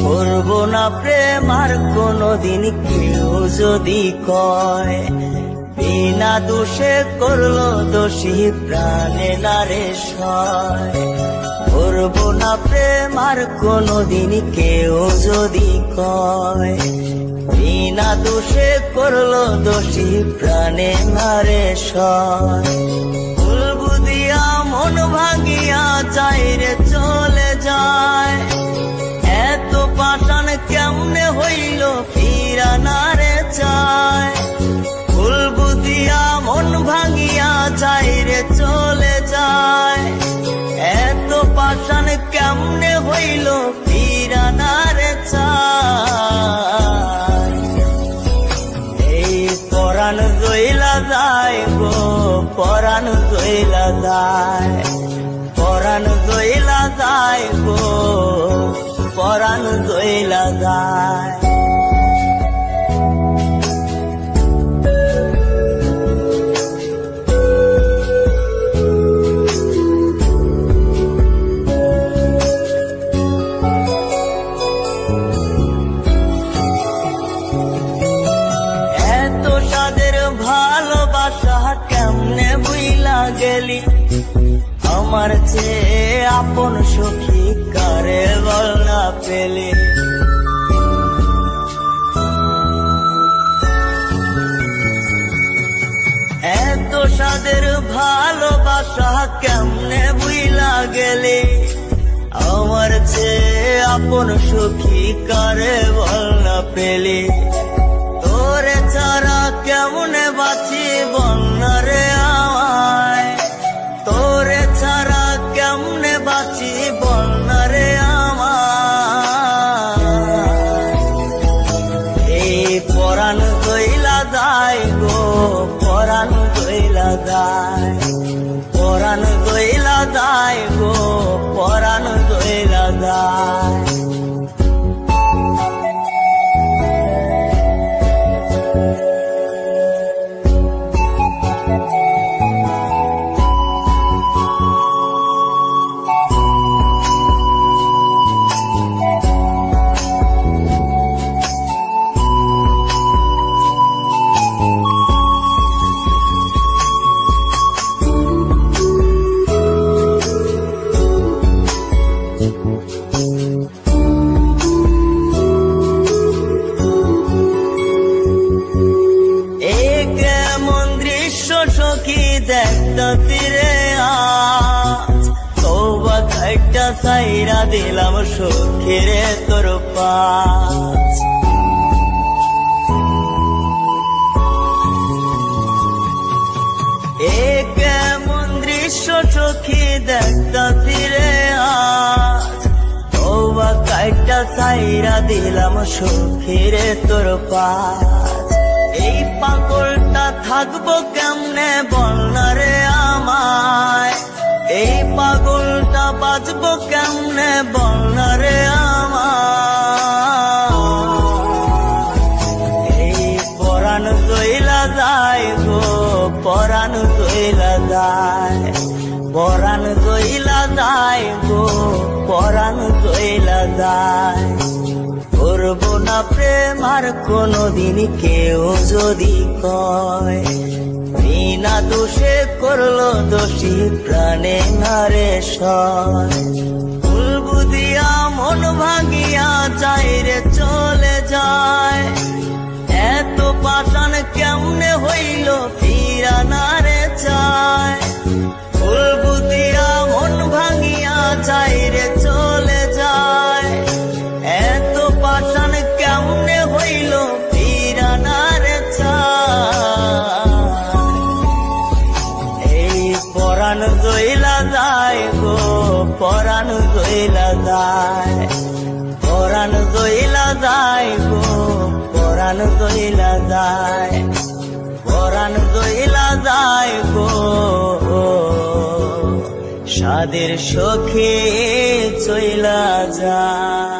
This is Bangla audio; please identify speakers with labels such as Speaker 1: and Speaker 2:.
Speaker 1: করব না প্রেম আর কোনদিন কেউ যদি কয়, বিনা দোষে করলো দোষী প্রাণে নারে সয়। করব না প্রেম আর কোনদিন কেউ যদি কয়, বিনা দোষে করলো দোষী প্রাণে নারে সয়। ভুল বুঝিয়া মন ভাঙিয়া চাইরে চলে যায়, এত পাষাণ কেমনে হইল ফিরা নারে চায়। ভুল বুঝিয়া মন ভাঙিয়া চাইরে চলে যায়, এত পাষাণ কেমনে হইল ফিরা নারে চায়। এই পরাণ জইলা যায় গো, পরাণ জইলা যায়, পরাণ জইলা যায় গো, পরাণ জইলা যায়। এত সাদের ভালোবাসা কেমনে বুইলা গেলি, আমার চেয়ে আপন সখী কারে বল না পেলি। এত সাদের ভালোবাসা কেমনে বুইলা গেলি, আমার চেয়ে আপন সখী কারে বল না পেলি। তোরে ছাড়া কেমনে বাঁচি বল না রে আমায়, তোরে ছাড়া কেমনে বাঁচি বল না রে আমায়। এই পরাণ জইলা যায় গো, পরাণ জইলা যায়, পরাণ জইলা যায় গো, পরাণ জইলা যায়। সখী দেখতা তীরে আজ, তওবা খাইটা সাইরা দিলাম সখীরে তোর পাশ। এ কেমন দৃশ্য সখী দেখতা তীরে আজ, তওবা খাইটা সাইরা দিলাম সখীরে তোর পাশ। এই পাগলটা থাকবো কেমনে বল না রে আমায়, এই পাগলটা বাঁচবো কেমনে বল না রে আমায়। এই পরাণ জইলা যায় গো, পরাণ জইলা যায়, পরাণ জইলা যায় গো, পরাণ জইলা যায়। করব না প্রেম আর কোনদিন কেউ যদি কয়, বিনা দোষে করলো দোষী প্রাণে নারে সয়। ভুল বুঝিয়া মন ভাঙিয়া চাইরে চলে যায়, এত পাষাণ কেমনে হইল ফিরা নারে চায়। ভুল বুঝিয়া মন ভাঙিয়া চাইরে চলে যায়, এত পাষাণ কেমনে হইল ফিরা নারে চায়। এই পরাণ জইলা যায় গো, পরাণ জইলা যায়, পরাণ জইলা যায় গো, পরাণ জইলা যায়, পরাণ জইলা যায় গো। সাদের সখী চইলা যায়।